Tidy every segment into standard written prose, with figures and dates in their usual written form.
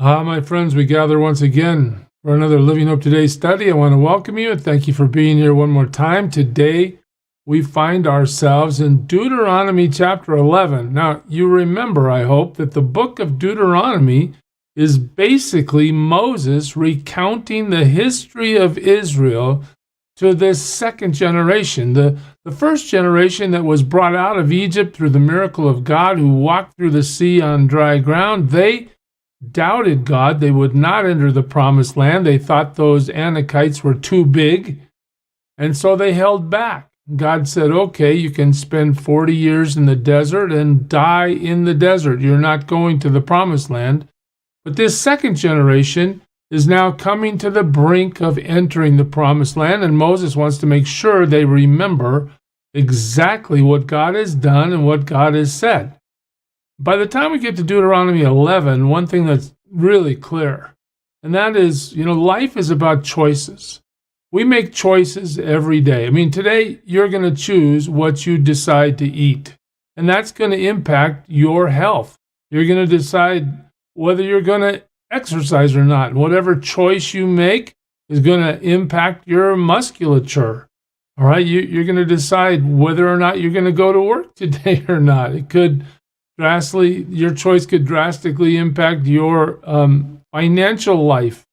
My friends, we gather once again for another Living Hope Today study. I want to welcome you and thank you for being here one more time. Today, we find ourselves in Deuteronomy chapter 11. Now, you remember, I hope, that the book of Deuteronomy is basically Moses recounting the history of Israel to this second generation. The first generation that was brought out of Egypt through the miracle of God, who walked through the sea on dry ground, they doubted God. They would not enter the promised land. They thought those Anakites were too big, and so they held back. God said, okay, you can spend 40 years in the desert and die in the desert. You're not going to the promised land. But this second generation is now coming to the brink of entering the promised land, and Moses wants to make sure they remember exactly what God has done and what God has said. By the time we get to Deuteronomy 11, one thing that's really clear, and that is, life is about choices. We make choices every day. I mean, today you're going to choose what you decide to eat, and that's going to impact your health. You're going to decide whether you're going to exercise or not. Whatever choice you make is going to impact your musculature. All right, you're going to decide whether or not you're going to go to work today or not. Your choice could drastically impact your financial life.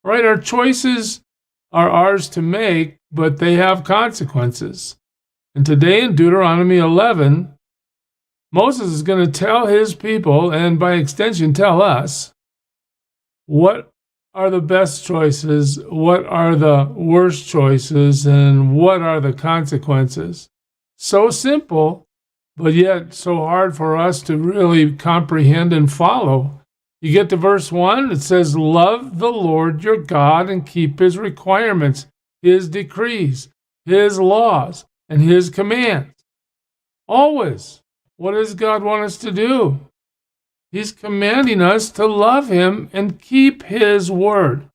All right, our choices are ours to make, but they have consequences. And today in Deuteronomy 11, Moses is going to tell his people, and by extension tell us, what are the best choices, what are the worst choices, and what are the consequences. So simple, but yet so hard for us to really comprehend and follow. You get to verse 1, it says, love the Lord your God and keep his requirements, his decrees, his laws, and his commands. Always. What does God want us to do? He's commanding us to love him and keep his word.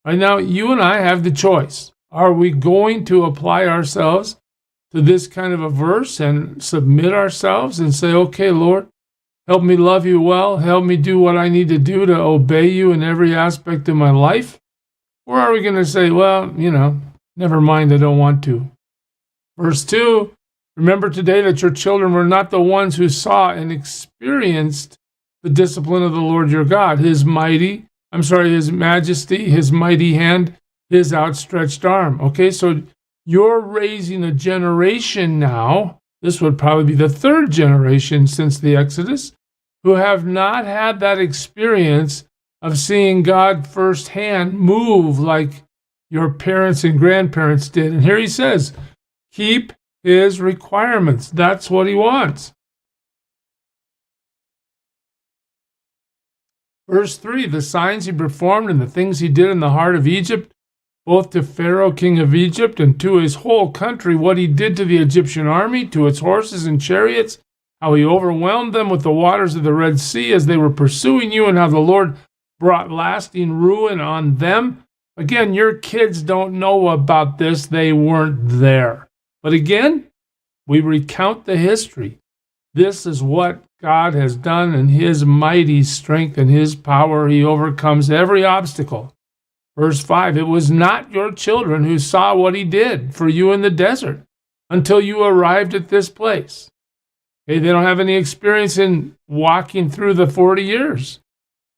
Right now, you and I have the choice. Are we going to apply ourselves to this kind of a verse and submit ourselves and say, okay, Lord, help me love you well. Help me do what I need to do to obey you in every aspect of my life. Or are we going to say, well, never mind, I don't want to. Verse 2, remember today that your children were not the ones who saw and experienced the discipline of the Lord your God, his majesty, his mighty hand, his outstretched arm. Okay, so you're raising a generation now, this would probably be the third generation since the Exodus, who have not had that experience of seeing God firsthand move like your parents and grandparents did. And here he says, keep his requirements. That's what he wants. Verse 3, the signs he performed and the things he did in the heart of Egypt, both to Pharaoh, king of Egypt, and to his whole country, what he did to the Egyptian army, to its horses and chariots, how he overwhelmed them with the waters of the Red Sea as they were pursuing you, and how the Lord brought lasting ruin on them. Again, your kids don't know about this. They weren't there. But again, we recount the history. This is what God has done in his mighty strength and his power. He overcomes every obstacle. Verse 5, it was not your children who saw what he did for you in the desert until you arrived at this place. Okay, they don't have any experience in walking through the 40 years.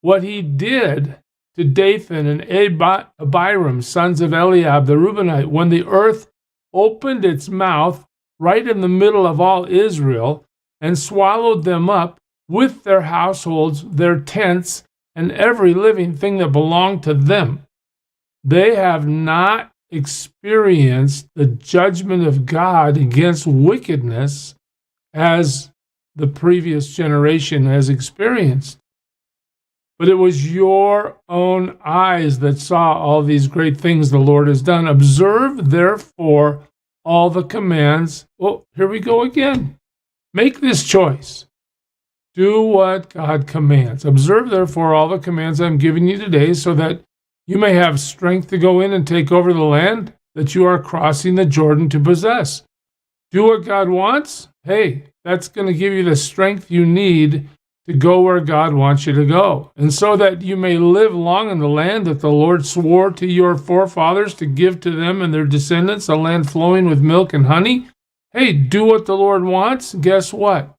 What he did to Dathan and Abiram, sons of Eliab the Reubenite, when the earth opened its mouth right in the middle of all Israel and swallowed them up with their households, their tents, and every living thing that belonged to them. They have not experienced the judgment of God against wickedness as the previous generation has experienced. But it was your own eyes that saw all these great things the Lord has done. Observe, therefore, all the commands. Well, here we go again. Make this choice. Do what God commands. Observe, therefore, all the commands I'm giving you today, so that you may have strength to go in and take over the land that you are crossing the Jordan to possess. Do what God wants. Hey, that's going to give you the strength you need to go where God wants you to go, and so that you may live long in the land that the Lord swore to your forefathers to give to them and their descendants, a land flowing with milk and honey. Hey, do what the Lord wants. Guess what?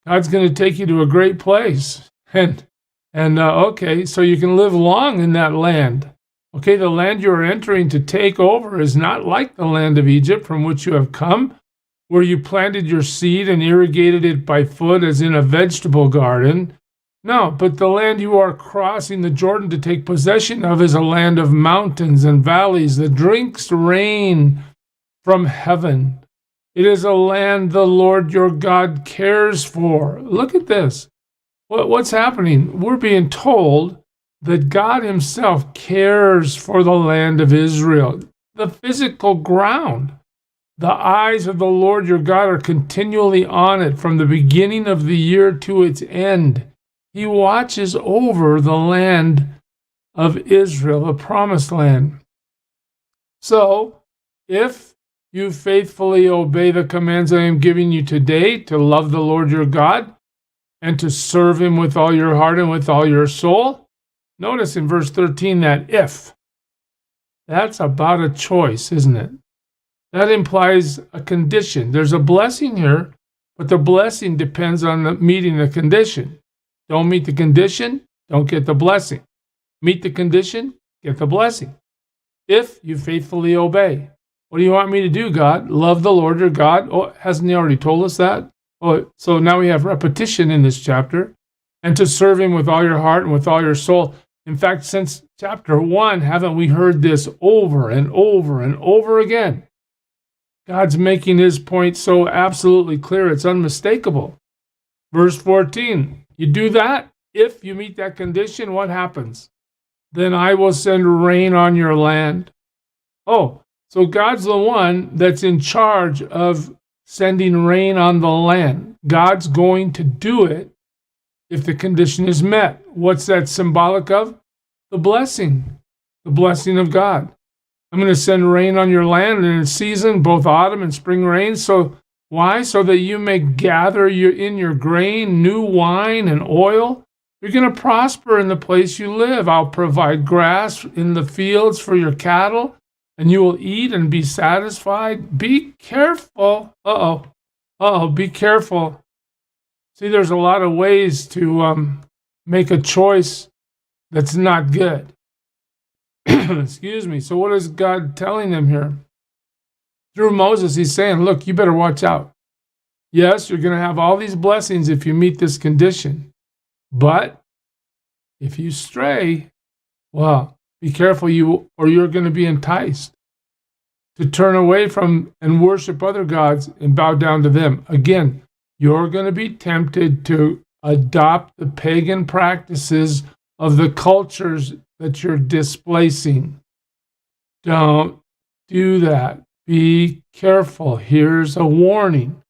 God's going to take you to a great place. Okay, so you can live long in that land. Okay, the land you are entering to take over is not like the land of Egypt from which you have come, where you planted your seed and irrigated it by foot as in a vegetable garden. No, but the land you are crossing the Jordan to take possession of is a land of mountains and valleys that drinks rain from heaven. It is a land the Lord your God cares for. Look at this. What's happening? We're being told that God himself cares for the land of Israel, the physical ground. The eyes of the Lord your God are continually on it from the beginning of the year to its end. He watches over the land of Israel, the promised land. So, if you faithfully obey the commands I am giving you today to love the Lord your God and to serve him with all your heart and with all your soul, notice in verse 13 that if. That's about a choice, isn't it? That implies a condition. There's a blessing here, but the blessing depends on meeting the condition. Don't meet the condition, don't get the blessing. Meet the condition, get the blessing. If you faithfully obey. What do you want me to do, God? Love the Lord your God. Oh, hasn't he already told us that? Oh, so now we have repetition in this chapter. And to serve him with all your heart and with all your soul. In fact, since chapter 1, haven't we heard this over and over and over again? God's making his point so absolutely clear, it's unmistakable. Verse 14, you do that, if you meet that condition, what happens? Then I will send rain on your land. Oh, so God's the one that's in charge of sending rain on the land. God's going to do it if the condition is met. What's that symbolic of? The blessing of God. I'm going to send rain on your land in its season, both autumn and spring rain. So why? So that you may gather in your grain, new wine and oil. You're going to prosper in the place you live. I'll provide grass in the fields for your cattle, and you will eat and be satisfied. Be careful. Be careful. See, there's a lot of ways to make a choice that's not good. Excuse me. So what is God telling them here? Through Moses, he's saying, look, you better watch out. Yes, you're going to have all these blessings if you meet this condition. But if you stray, well, be careful or you're going to be enticed to turn away from and worship other gods and bow down to them. Again, you're going to be tempted to adopt the pagan practices of the cultures that you're displacing. Don't do that. Be careful. Here's a warning.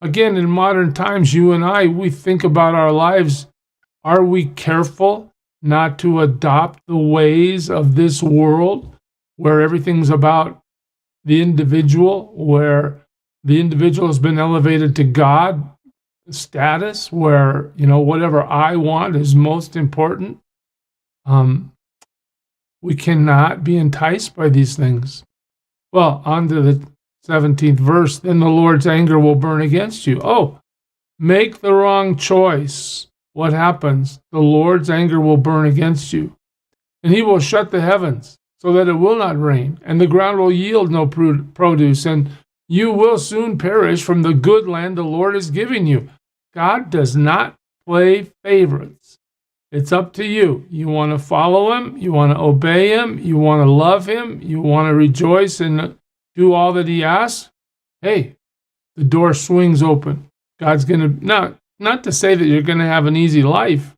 Again, in modern times, you and I, we think about our lives. Are we careful not to adopt the ways of this world where everything's about the individual, where the individual has been elevated to God status, where, whatever I want is most important? We cannot be enticed by these things. Well, on to the 17th verse. Then the Lord's anger will burn against you. Oh, make the wrong choice. What happens? The Lord's anger will burn against you. And he will shut the heavens so that it will not rain, and the ground will yield no produce, and you will soon perish from the good land the Lord is giving you. God does not play favorites. It's up to you. You want to follow him, you want to obey him, you want to love him, you want to rejoice and do all that he asks. Hey, the door swings open. God's going to, not to say that you're going to have an easy life,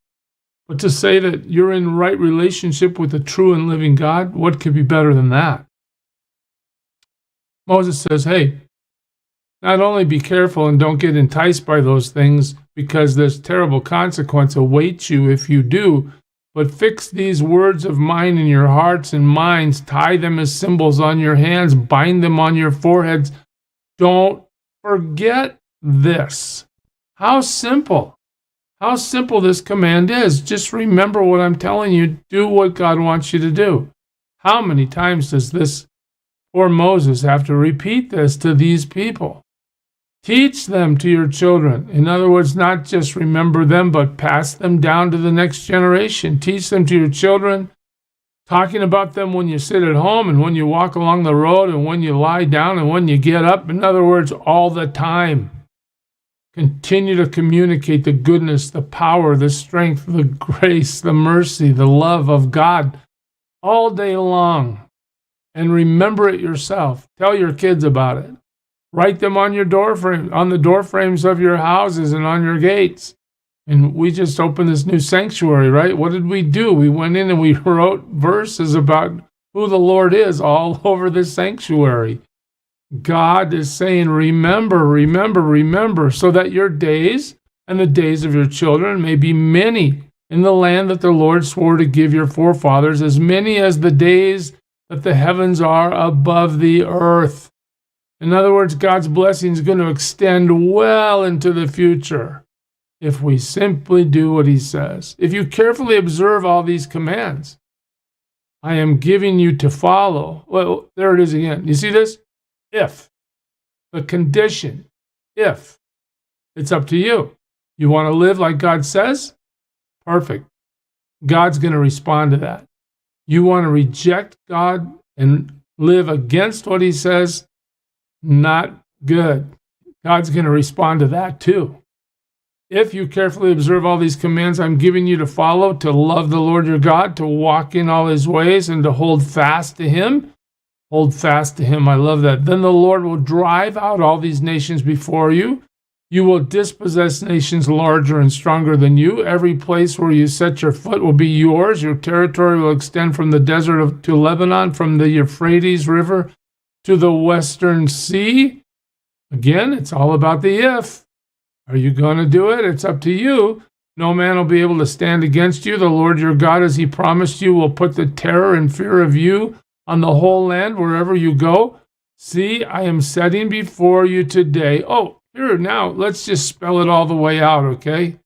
but to say that you're in right relationship with the true and living God. What could be better than that? Moses says, hey, not only be careful and don't get enticed by those things, because there's terrible consequence awaits you if you do, but fix these words of mine in your hearts and minds, tie them as symbols on your hands, bind them on your foreheads. Don't forget this. How simple. how simple this command is. Just remember what I'm telling you. Do what God wants you to do. How many times does this poor Moses have to repeat this to these people? Teach them to your children. In other words, not just remember them, but pass them down to the next generation. Teach them to your children, talking about them when you sit at home and when you walk along the road and when you lie down and when you get up. In other words, all the time. Continue to communicate the goodness, the power, the strength, the grace, the mercy, the love of God all day long. And remember it yourself. Tell your kids about it. Write them on your door frame, on the door frames of your houses and on your gates. And we just opened this new sanctuary, right? What did we do? We went in and we wrote verses about who the Lord is all over this sanctuary. God is saying, remember, remember, remember, so that your days and the days of your children may be many in the land that the Lord swore to give your forefathers, as many as the days that the heavens are above the earth. In other words, God's blessing is going to extend well into the future if we simply do what he says. If you carefully observe all these commands I am giving you to follow. Well, there it is again. You see this? If. The condition. If. It's up to you. You want to live like God says? Perfect. God's going to respond to that. You want to reject God and live against what he says? Not good. God's going to respond to that too. If you carefully observe all these commands I'm giving you to follow, to love the Lord your God, to walk in all his ways, and to hold fast to him. Hold fast to him. I love that. Then the Lord will drive out all these nations before you. You will dispossess nations larger and stronger than you. Every place where you set your foot will be yours. Your territory will extend from the desert to Lebanon, from the Euphrates River to the western sea. Again, it's all about the if. Are you going to do it? It's up to you. No man will be able to stand against you. The Lord your God, as he promised you, will put the terror and fear of you on the whole land wherever you go. See, I am setting before you today. Oh, here now, let's just spell it all the way out, okay?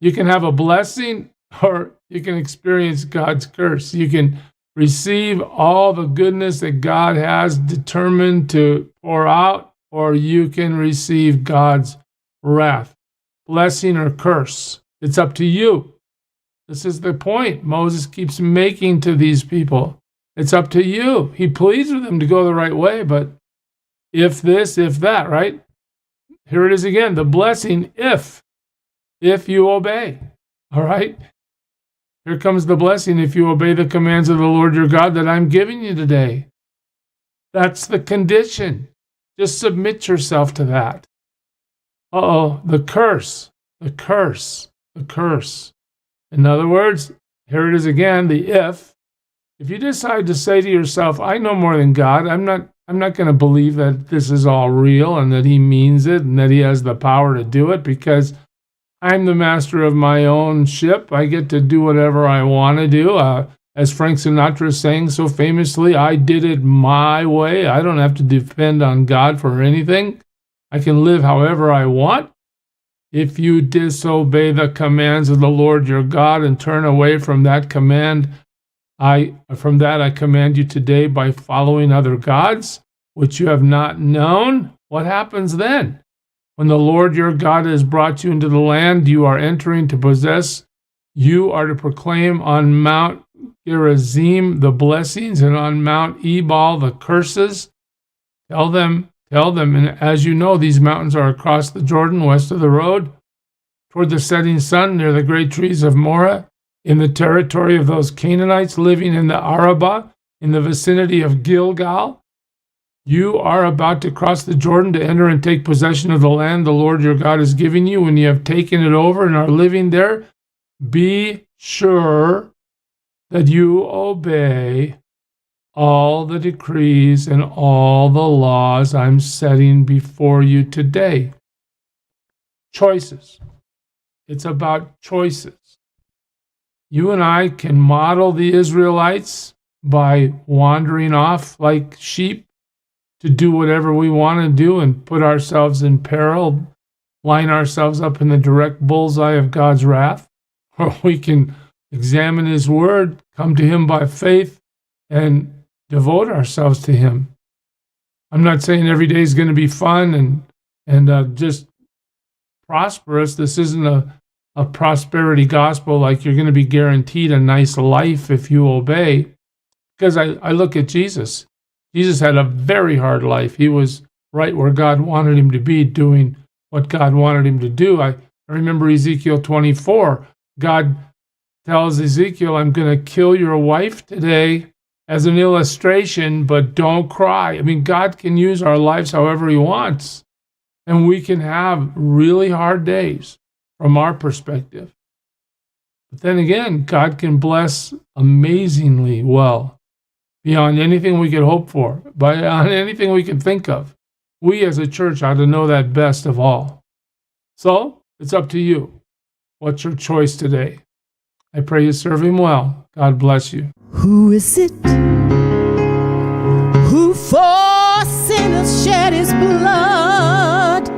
You can have a blessing or you can experience God's curse. You can receive all the goodness that God has determined to pour out, or you can receive God's wrath, blessing or curse. It's up to you. This is the point Moses keeps making to these people. It's up to you. He pleads with them to go the right way, but if this, if that, right? Here it is again, the blessing if you obey. All right? Here comes the blessing if you obey the commands of the Lord your God that I'm giving you today. That's the condition. Just submit yourself to that. The curse, the curse, the curse. In other words, here it is again, the if. If you decide to say to yourself, I know more than God, I'm not going to believe that this is all real and that he means it and that he has the power to do it because I'm the master of my own ship. I get to do whatever I want to do. As Frank Sinatra sang so famously, I did it my way. I don't have to depend on God for anything. I can live however I want. If you disobey the commands of the Lord your God and turn away from that command, I command you today by following other gods, which you have not known, what happens then? When the Lord your God has brought you into the land you are entering to possess, you are to proclaim on Mount Gerizim the blessings and on Mount Ebal the curses. Tell them, and as you know, these mountains are across the Jordan, west of the road, toward the setting sun, near the great trees of Moreh, in the territory of those Canaanites living in the Arabah, in the vicinity of Gilgal. You are about to cross the Jordan to enter and take possession of the land the Lord your God is giving you. When you have taken it over and are living there, be sure that you obey all the decrees and all the laws I'm setting before you today. Choices. It's about choices. You and I can model the Israelites by wandering off like sheep to do whatever we want to do and put ourselves in peril, line ourselves up in the direct bullseye of God's wrath, or we can examine His Word, come to Him by faith, and devote ourselves to Him. I'm not saying every day is going to be fun and just prosperous. This isn't a prosperity gospel like you're going to be guaranteed a nice life if you obey. Because I look at Jesus. Jesus had a very hard life. He was right where God wanted him to be, doing what God wanted him to do. I remember Ezekiel 24. God tells Ezekiel, I'm going to kill your wife today as an illustration, but don't cry. I mean, God can use our lives however He wants. And we can have really hard days from our perspective. But then again, God can bless amazingly well, beyond anything we could hope for, beyond anything we could think of. We as a church ought to know that best of all. So, it's up to you. What's your choice today? I pray you serve Him well. God bless you. Who is it who for sinners shed His blood,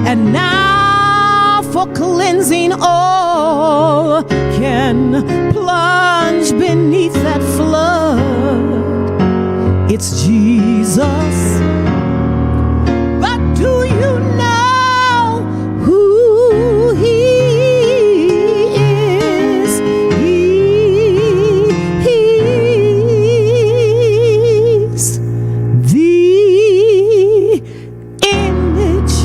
and now for cleansing all can plunge beneath that flood? It's Jesus. But do you know who He is? He's the image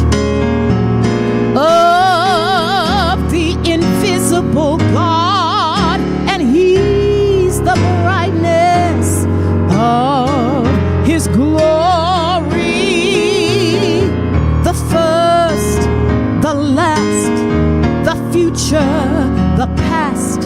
of the invisible God, and He's the brightness of His glory, the first, the last, the future, the past,